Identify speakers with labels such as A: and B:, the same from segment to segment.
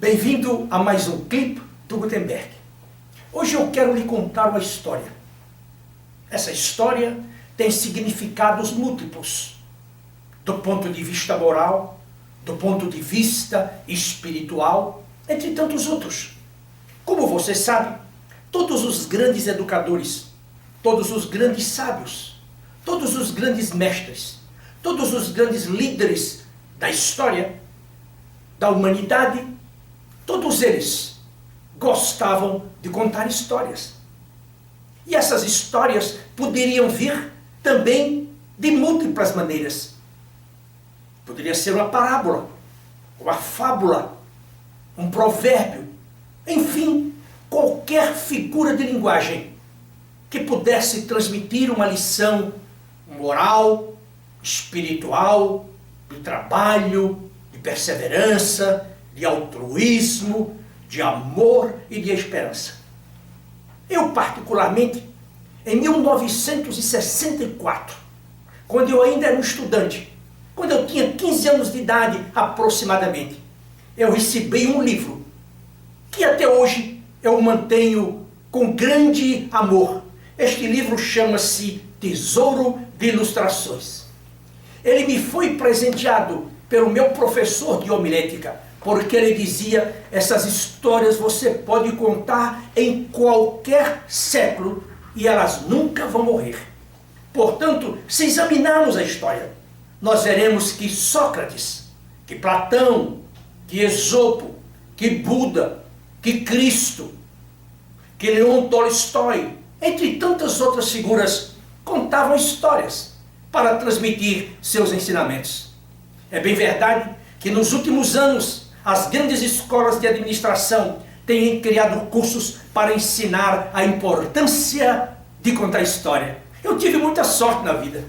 A: Bem-vindo a mais um clipe do Gutenberg. Hoje eu quero lhe contar uma história. Essa história tem significados múltiplos, do ponto de vista moral, do ponto de vista espiritual, entre tantos outros. Como você sabe, todos os grandes educadores, todos os grandes sábios, todos os grandes mestres, todos os grandes líderes da história, da humanidade, todos eles gostavam de contar histórias. E essas histórias poderiam vir também de múltiplas maneiras. Poderia ser uma parábola, uma fábula, um provérbio, enfim, qualquer figura de linguagem que pudesse transmitir uma lição moral, espiritual, de trabalho, de perseverança, de altruísmo, de amor e de esperança. Eu, particularmente, em 1964, quando eu ainda era um estudante, quando eu tinha 15 anos de idade aproximadamente, eu recebi um livro que até hoje eu mantenho com grande amor. Este livro chama-se Tesouro de Ilustrações. Ele me foi presenteado pelo meu professor de homilética, porque ele dizia: essas histórias você pode contar em qualquer século e elas nunca vão morrer. Portanto, se examinarmos a história, nós veremos que Sócrates, que Platão, que Esopo, que Buda, que Cristo, que Leon Tolstói, entre tantas outras figuras, contavam histórias para transmitir seus ensinamentos. É bem verdade que nos últimos anos as grandes escolas de administração têm criado cursos para ensinar a importância de contar história. Eu tive muita sorte na vida,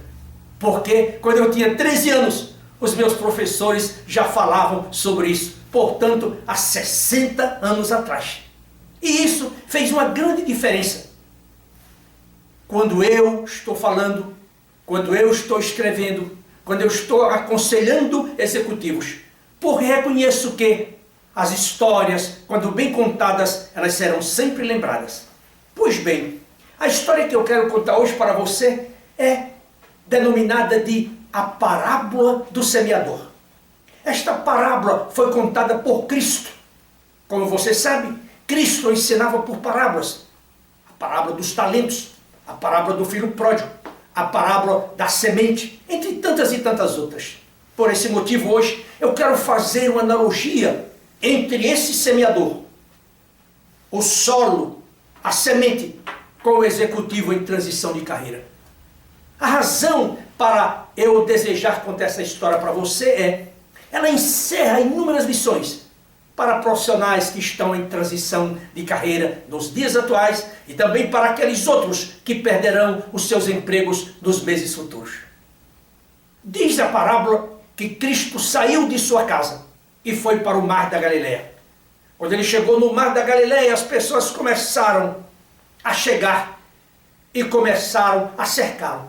A: porque quando eu tinha 13 anos, os meus professores já falavam sobre isso, portanto, há 60 anos atrás. E isso fez uma grande diferença. Quando eu estou falando, quando eu estou escrevendo, quando eu estou aconselhando executivos, porque reconheço que as histórias, quando bem contadas, elas serão sempre lembradas. Pois bem, a história que eu quero contar hoje para você é denominada de a parábola do semeador. Esta parábola foi contada por Cristo. Como você sabe, Cristo ensinava por parábolas. A parábola dos talentos, a parábola do filho pródigo, a parábola da semente, entre tantas e tantas outras. Por esse motivo, hoje, eu quero fazer uma analogia entre esse semeador, o solo, a semente, com o executivo em transição de carreira. A razão para eu desejar contar essa história para você ela encerra inúmeras lições para profissionais que estão em transição de carreira nos dias atuais e também para aqueles outros que perderão os seus empregos nos meses futuros. Diz a parábola que Cristo saiu de sua casa e foi para o Mar da Galileia. Quando ele chegou no Mar da Galileia, as pessoas começaram a chegar e começaram a cercá-lo.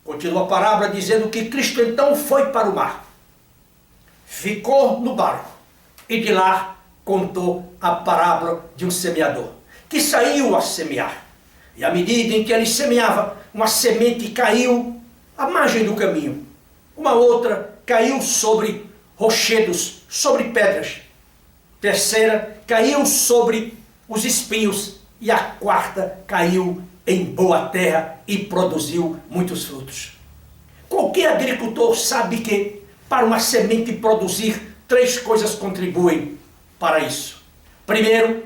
A: Continua a parábola dizendo que Cristo então foi para o mar, ficou no barco e de lá contou a parábola de um semeador que saiu a semear. E à medida em que ele semeava, uma semente caiu à margem do caminho. Uma outra caiu sobre rochedos, sobre pedras. Terceira caiu sobre os espinhos. E a quarta caiu em boa terra e produziu muitos frutos. Qualquer agricultor sabe que para uma semente produzir, 3 coisas contribuem para isso. Primeiro,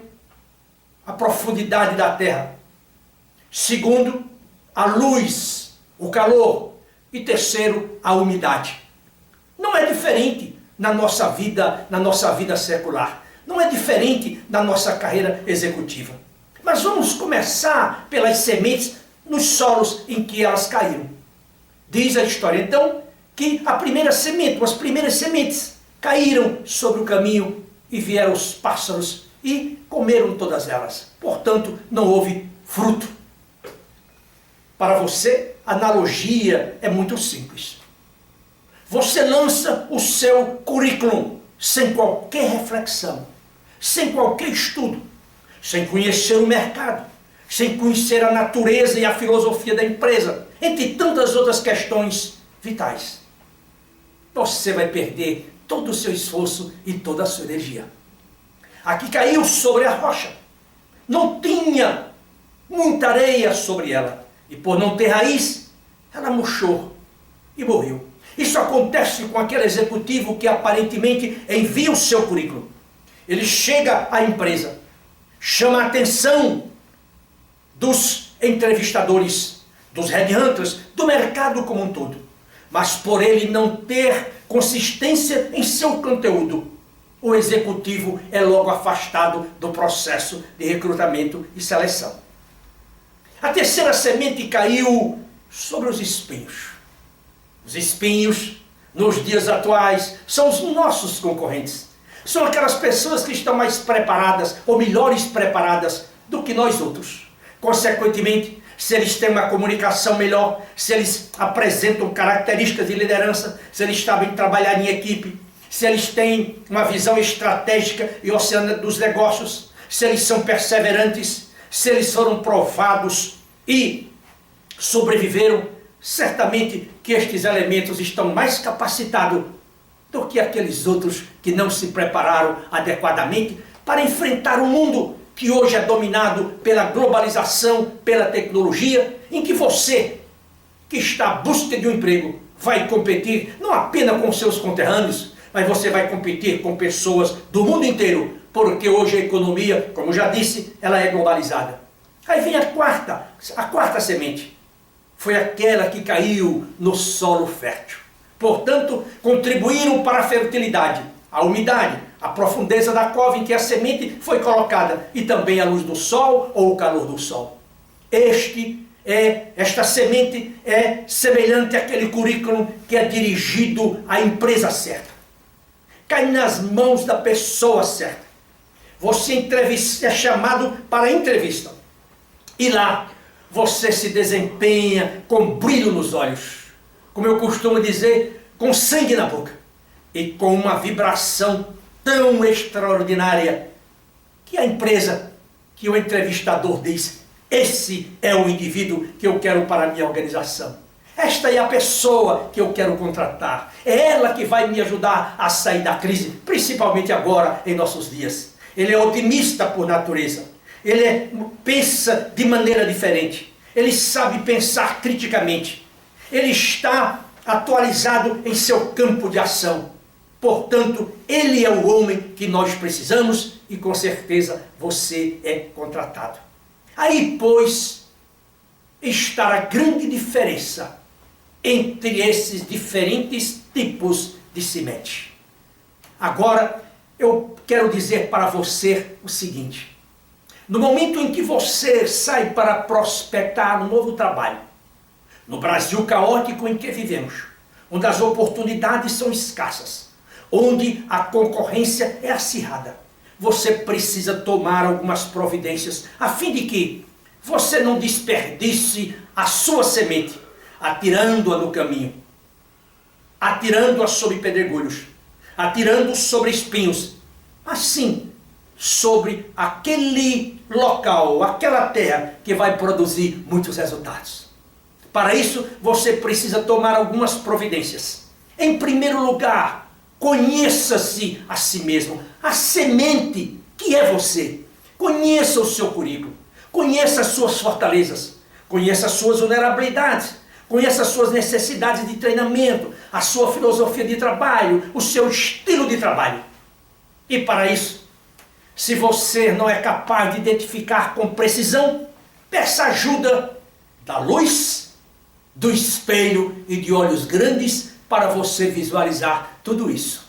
A: a profundidade da terra. Segundo, a luz, o calor. E terceiro, a umidade. Não é diferente na nossa vida secular. Não é diferente na nossa carreira executiva. Mas vamos começar pelas sementes nos solos em que elas caíram. Diz a história então que as primeiras sementes caíram sobre o caminho e vieram os pássaros e comeram todas elas. Portanto, não houve fruto. Para você, a analogia é muito simples. Você lança o seu currículo sem qualquer reflexão, sem qualquer estudo, sem conhecer o mercado, sem conhecer a natureza e a filosofia da empresa, entre tantas outras questões vitais, você vai perder todo o seu esforço e toda a sua energia. Aqui caiu sobre a rocha, não tinha muita areia sobre ela, e por não ter raiz, ela murchou e morreu. Isso acontece com aquele executivo que aparentemente envia o seu currículo. Ele chega à empresa, chama a atenção dos entrevistadores, dos headhunters, do mercado como um todo. Mas por ele não ter consistência em seu conteúdo, o executivo é logo afastado do processo de recrutamento e seleção. A terceira semente caiu sobre os espinhos. Os espinhos, nos dias atuais, são os nossos concorrentes. São aquelas pessoas que estão mais preparadas, ou melhores preparadas, do que nós outros. Consequentemente, se eles têm uma comunicação melhor, se eles apresentam características de liderança, se eles sabem trabalhar em equipe, se eles têm uma visão estratégica e oceânica dos negócios, se eles são perseverantes, se eles foram provados e sobreviveram, certamente que estes elementos estão mais capacitados do que aqueles outros que não se prepararam adequadamente para enfrentar o mundo que hoje é dominado pela globalização, pela tecnologia, em que você, que está à busca de um emprego, vai competir não apenas com seus conterrâneos, mas você vai competir com pessoas do mundo inteiro, porque hoje a economia, como já disse, ela é globalizada. Aí vem a quarta semente. Foi aquela que caiu no solo fértil. Portanto, contribuíram para a fertilidade, a umidade, a profundeza da cova em que a semente foi colocada e também a luz do sol ou o calor do sol. Esta semente é semelhante àquele currículo que é dirigido à empresa certa. Cai nas mãos da pessoa certa. Você é chamado para a entrevista. E lá você se desempenha com brilho nos olhos. Como eu costumo dizer, com sangue na boca. E com uma vibração tão extraordinária que a empresa, que o entrevistador diz: esse é o indivíduo que eu quero para a minha organização. Esta é a pessoa que eu quero contratar. É ela que vai me ajudar a sair da crise, principalmente agora em nossos dias. Ele é otimista por natureza. Ele pensa de maneira diferente. Ele sabe pensar criticamente. Ele está atualizado em seu campo de ação. Portanto, ele é o homem que nós precisamos e com certeza você é contratado. Aí, pois, está a grande diferença entre esses diferentes tipos de semente. Agora, eu quero dizer para você o seguinte: no momento em que você sai para prospectar um novo trabalho, no Brasil caótico em que vivemos, onde as oportunidades são escassas, onde a concorrência é acirrada, você precisa tomar algumas providências a fim de que você não desperdice a sua semente, atirando-a no caminho, atirando-a sobre pedregulhos, atirando sobre espinhos, mas sim sobre aquele local, aquela terra que vai produzir muitos resultados. Para isso, você precisa tomar algumas providências. Em primeiro lugar, conheça-se a si mesmo, a semente que é você. Conheça o seu currículo, conheça as suas fortalezas, conheça as suas vulnerabilidades, conheça as suas necessidades de treinamento, a sua filosofia de trabalho, o seu estilo de trabalho. E para isso, se você não é capaz de identificar com precisão, peça ajuda da luz, do espelho e de olhos grandes para você visualizar tudo isso.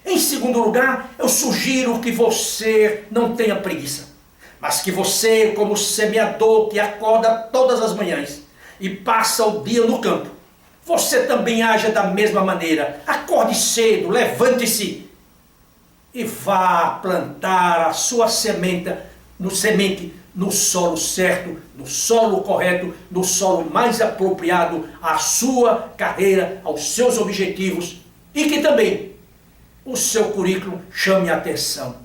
A: Em segundo lugar, eu sugiro que você não tenha preguiça, mas que você, como semeador que acorda todas as manhãs e passa o dia no campo, você também haja da mesma maneira. Acorde cedo, levante-se e vá plantar a sua semente no solo certo, no solo correto, no solo mais apropriado à sua carreira, aos seus objetivos, e que também o seu currículo chame a atenção.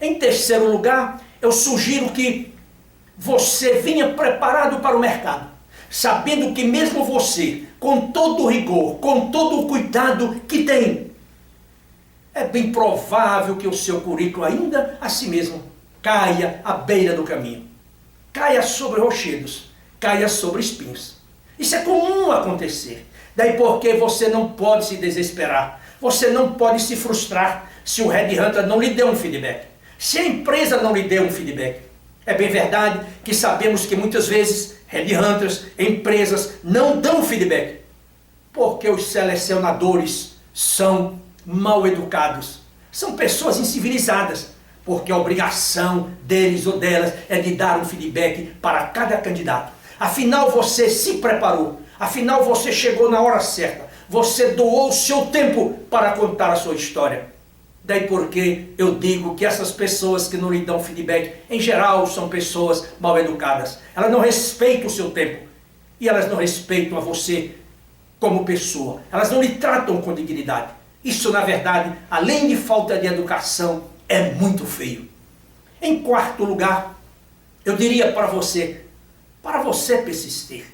A: Em terceiro lugar, eu sugiro que você venha preparado para o mercado, sabendo que mesmo você, com todo o rigor, com todo o cuidado que tem, é bem provável que o seu currículo ainda assim mesmo caia à beira do caminho. Caia sobre rochedos, caia sobre espinhos. Isso é comum acontecer. Daí porque você não pode se desesperar, você não pode se frustrar se o headhunter não lhe deu um feedback, se a empresa não lhe deu um feedback. É bem verdade que sabemos que muitas vezes headhunters, empresas não dão feedback, porque os selecionadores são mal educados, são pessoas incivilizadas, porque a obrigação deles ou delas é de dar um feedback para cada candidato. Afinal, você se preparou, afinal, você chegou na hora certa, você doou o seu tempo para contar a sua história. Daí porque eu digo que essas pessoas que não lhe dão feedback, em geral, são pessoas mal educadas. Elas não respeitam o seu tempo e elas não respeitam a você como pessoa. Elas não lhe tratam com dignidade. Isso, na verdade, além de falta de educação, é muito feio. Em quarto lugar, eu diria para você persistir,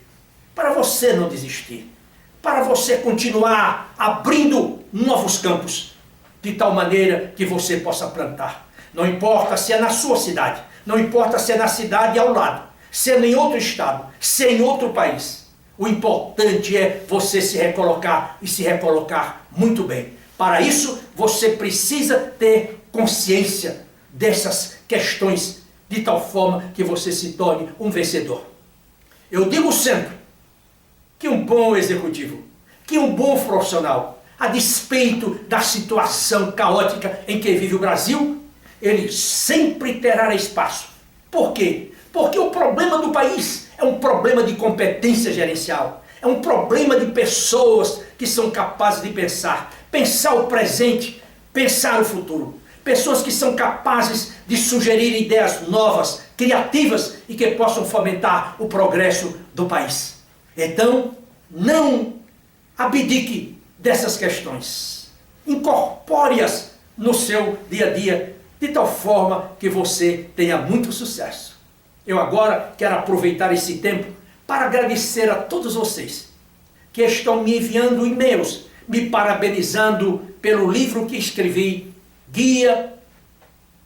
A: para você não desistir, para você continuar abrindo novos campos, de tal maneira que você possa plantar. Não importa se é na sua cidade, não importa se é na cidade ao lado, se é em outro estado, se é em outro país. O importante é você se recolocar e se recolocar muito bem. Para isso, você precisa ter consciência dessas questões, de tal forma que você se torne um vencedor. Eu digo sempre que um bom executivo, que um bom profissional, a despeito da situação caótica em que vive o Brasil, ele sempre terá espaço. Por quê? Porque o problema do país é um problema de competência gerencial, é um problema de pessoas que são capazes de pensar o presente, pensar o futuro. Pessoas que são capazes de sugerir ideias novas, criativas e que possam fomentar o progresso do país. Então, não abdique dessas questões. Incorpore-as no seu dia a dia, de tal forma que você tenha muito sucesso. Eu agora quero aproveitar esse tempo para agradecer a todos vocês que estão me enviando e-mails, me parabenizando pelo livro que escrevi, Guia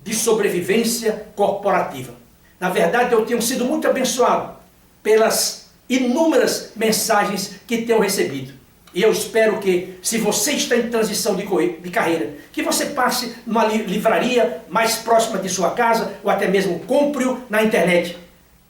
A: de Sobrevivência Corporativa. Na verdade, eu tenho sido muito abençoado pelas inúmeras mensagens que tenho recebido. E eu espero que, se você está em transição de carreira, que você passe numa livraria mais próxima de sua casa, ou até mesmo compre-o na internet,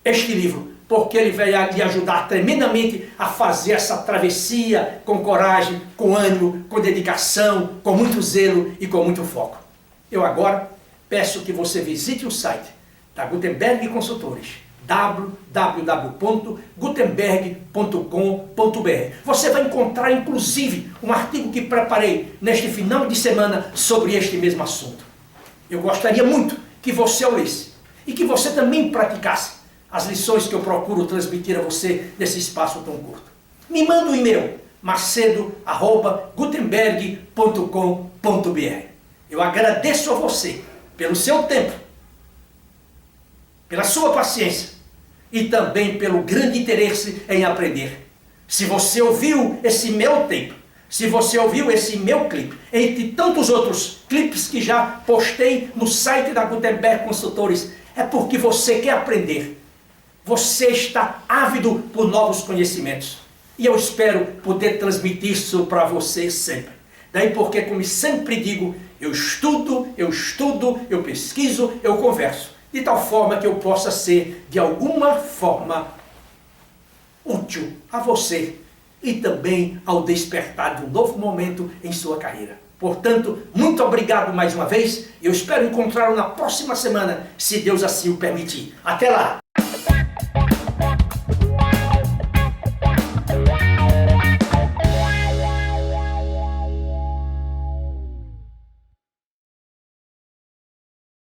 A: este livro, porque ele vai lhe ajudar tremendamente a fazer essa travessia com coragem, com ânimo, com dedicação, com muito zelo e com muito foco. Eu agora peço que você visite o site da Gutenberg Consultores, www.gutenberg.com.br. Você vai encontrar, inclusive, um artigo que preparei neste final de semana sobre este mesmo assunto. Eu gostaria muito que você o lesse e que você também praticasse as lições que eu procuro transmitir a você nesse espaço tão curto. Me manda um e-mail, macedo@gutenberg.com.br. Eu agradeço a você pelo seu tempo, pela sua paciência e também pelo grande interesse em aprender. Se você ouviu esse meu tape, se você ouviu esse meu clipe, entre tantos outros clipes que já postei no site da Gutenberg Consultores, é porque você quer aprender. Você está ávido por novos conhecimentos. E eu espero poder transmitir isso para você sempre. Daí porque, como sempre digo, eu estudo, eu pesquiso, eu converso. De tal forma que eu possa ser, de alguma forma, útil a você e também ao despertar de um novo momento em sua carreira. Portanto, muito obrigado mais uma vez. Eu espero encontrá-lo na próxima semana, se Deus assim o permitir. Até lá!